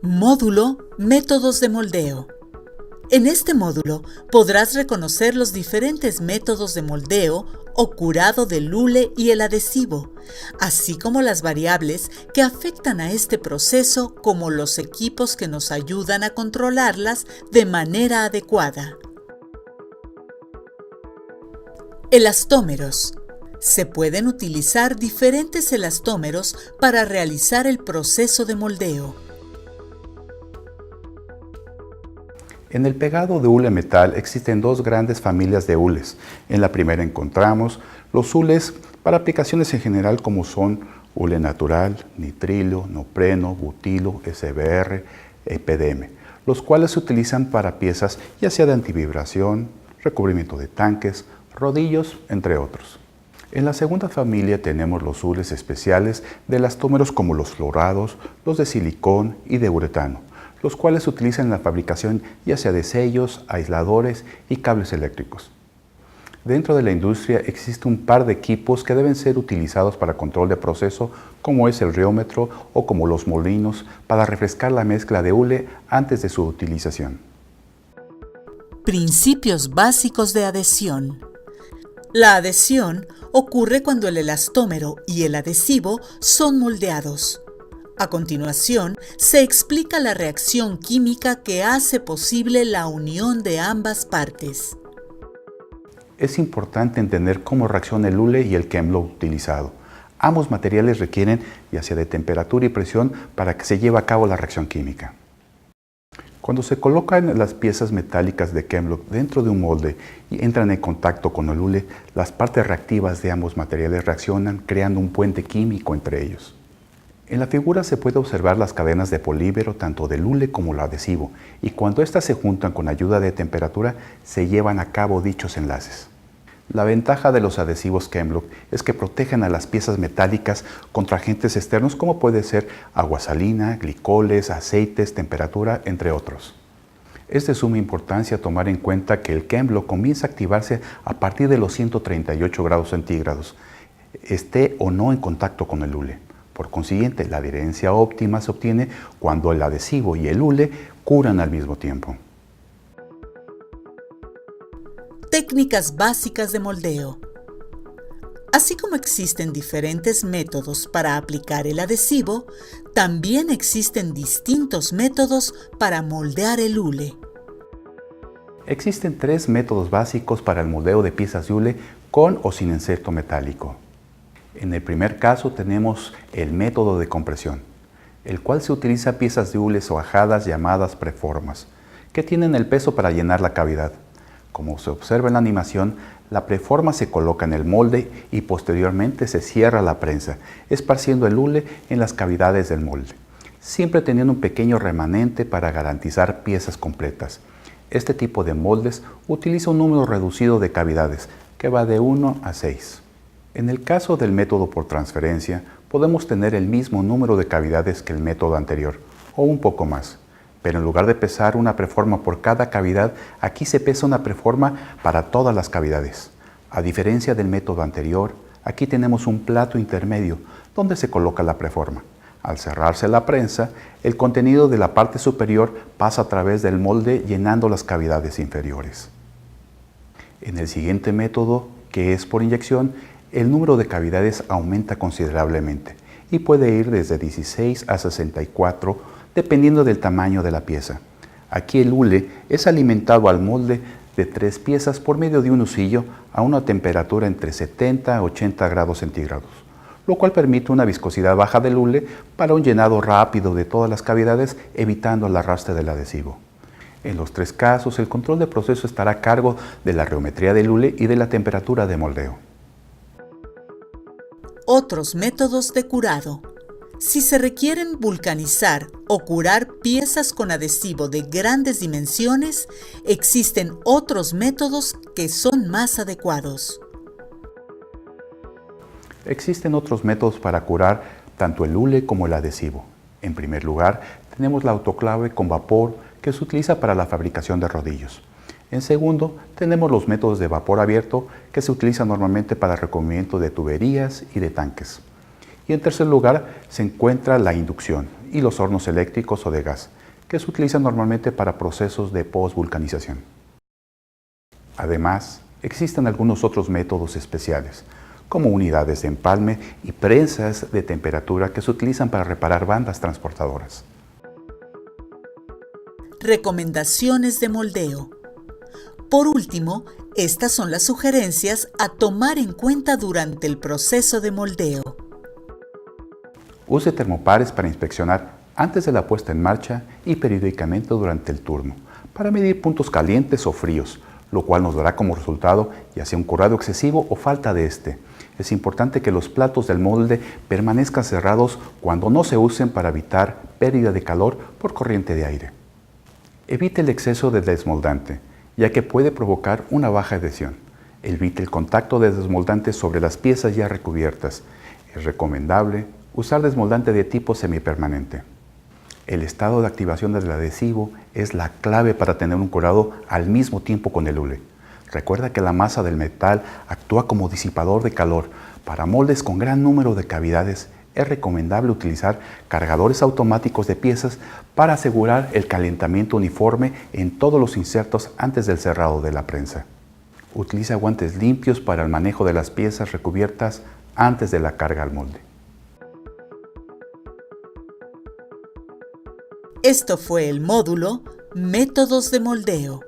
Módulo Métodos de moldeo. En este módulo podrás reconocer los diferentes métodos de moldeo o curado del hule y el adhesivo, así como las variables que afectan a este proceso, como los equipos que nos ayudan a controlarlas de manera adecuada. Elastómeros. Se pueden utilizar diferentes elastómeros para realizar el proceso de moldeo. En el pegado de hule metal existen dos grandes familias de hules. En la primera encontramos los hules para aplicaciones en general como son hule natural, nitrilo, nopreno, butilo, SBR, EPDM, los cuales se utilizan para piezas ya sea de antivibración, recubrimiento de tanques, rodillos, entre otros. En la segunda familia tenemos los hules especiales de elastómeros como los fluorados, los de silicón y de uretano, los cuales se utilizan en la fabricación ya sea de sellos, aisladores y cables eléctricos. Dentro de la industria existe un par de equipos que deben ser utilizados para control de proceso, como es el riómetro o como los molinos, para refrescar la mezcla de hule antes de su utilización. Principios básicos de adhesión. La adhesión ocurre cuando el elastómero y el adhesivo son moldeados. A continuación, se explica la reacción química que hace posible la unión de ambas partes. Es importante entender cómo reacciona el hule y el Chemlock utilizado. Ambos materiales requieren ya sea de temperatura y presión para que se lleve a cabo la reacción química. Cuando se colocan las piezas metálicas de Chemlock dentro de un molde y entran en contacto con el hule, las partes reactivas de ambos materiales reaccionan creando un puente químico entre ellos. En la figura se puede observar las cadenas de polímero tanto del hule como el adhesivo, y cuando éstas se juntan con ayuda de temperatura se llevan a cabo dichos enlaces. La ventaja de los adhesivos Chemlock es que protegen a las piezas metálicas contra agentes externos como puede ser agua salina, glicoles, aceites, temperatura, entre otros. Es de suma importancia tomar en cuenta que el Chemlock comienza a activarse a partir de los 138 grados centígrados, esté o no en contacto con el hule. Por consiguiente, la adherencia óptima se obtiene cuando el adhesivo y el hule curan al mismo tiempo. Técnicas básicas de moldeo. Así como existen diferentes métodos para aplicar el adhesivo, también existen distintos métodos para moldear el hule. Existen tres métodos básicos para el moldeo de piezas de hule con o sin inserto metálico. En el primer caso tenemos el método de compresión, el cual se utiliza piezas de hule soajadas llamadas preformas, que tienen el peso para llenar la cavidad. Como se observa en la animación, la preforma se coloca en el molde y posteriormente se cierra la prensa, esparciendo el hule en las cavidades del molde, siempre teniendo un pequeño remanente para garantizar piezas completas. Este tipo de moldes utiliza un número reducido de cavidades, que va de 1 a 6. En el caso del método por transferencia, podemos tener el mismo número de cavidades que el método anterior, o un poco más. Pero en lugar de pesar una preforma por cada cavidad, aquí se pesa una preforma para todas las cavidades. A diferencia del método anterior, aquí tenemos un plato intermedio donde se coloca la preforma. Al cerrarse la prensa, el contenido de la parte superior pasa a través del molde llenando las cavidades inferiores. En el siguiente método, que es por inyección, el número de cavidades aumenta considerablemente y puede ir desde 16 a 64 dependiendo del tamaño de la pieza. Aquí el hule es alimentado al molde de 3 piezas por medio de un husillo a una temperatura entre 70 a 80 grados centígrados, lo cual permite una viscosidad baja del hule para un llenado rápido de todas las cavidades, evitando el arrastre del adhesivo. En los 3 casos, el control de proceso estará a cargo de la reometría del hule y de la temperatura de moldeo. Otros métodos de curado. Si se requieren vulcanizar o curar piezas con adhesivo de grandes dimensiones, existen otros métodos que son más adecuados. Existen otros métodos para curar tanto el hule como el adhesivo. En primer lugar, tenemos la autoclave con vapor que se utiliza para la fabricación de rodillos. En segundo, tenemos los métodos de vapor abierto que se utilizan normalmente para el recubrimiento de tuberías y de tanques. Y en tercer lugar, se encuentra la inducción, y los hornos eléctricos o de gas, que se utilizan normalmente para procesos de postvulcanización. Además, existen algunos otros métodos especiales, como unidades de empalme y prensas de temperatura que se utilizan para reparar bandas transportadoras. Recomendaciones de moldeo. Por último, estas son las sugerencias a tomar en cuenta durante el proceso de moldeo. Use termopares para inspeccionar antes de la puesta en marcha y periódicamente durante el turno, para medir puntos calientes o fríos, lo cual nos dará como resultado ya sea un curado excesivo o falta de este. Es importante que los platos del molde permanezcan cerrados cuando no se usen para evitar pérdida de calor por corriente de aire. Evite el exceso de desmoldante, ya que puede provocar una baja adhesión. Evite el contacto de desmoldante sobre las piezas ya recubiertas. Es recomendable usar desmoldante de tipo semipermanente. El estado de activación del adhesivo es la clave para tener un curado al mismo tiempo con el hule. Recuerda que la masa del metal actúa como disipador de calor. Para moldes con gran número de cavidades, es recomendable utilizar cargadores automáticos de piezas para asegurar el calentamiento uniforme en todos los insertos antes del cerrado de la prensa. Utiliza guantes limpios para el manejo de las piezas recubiertas antes de la carga al molde. Esto fue el módulo Métodos de moldeo.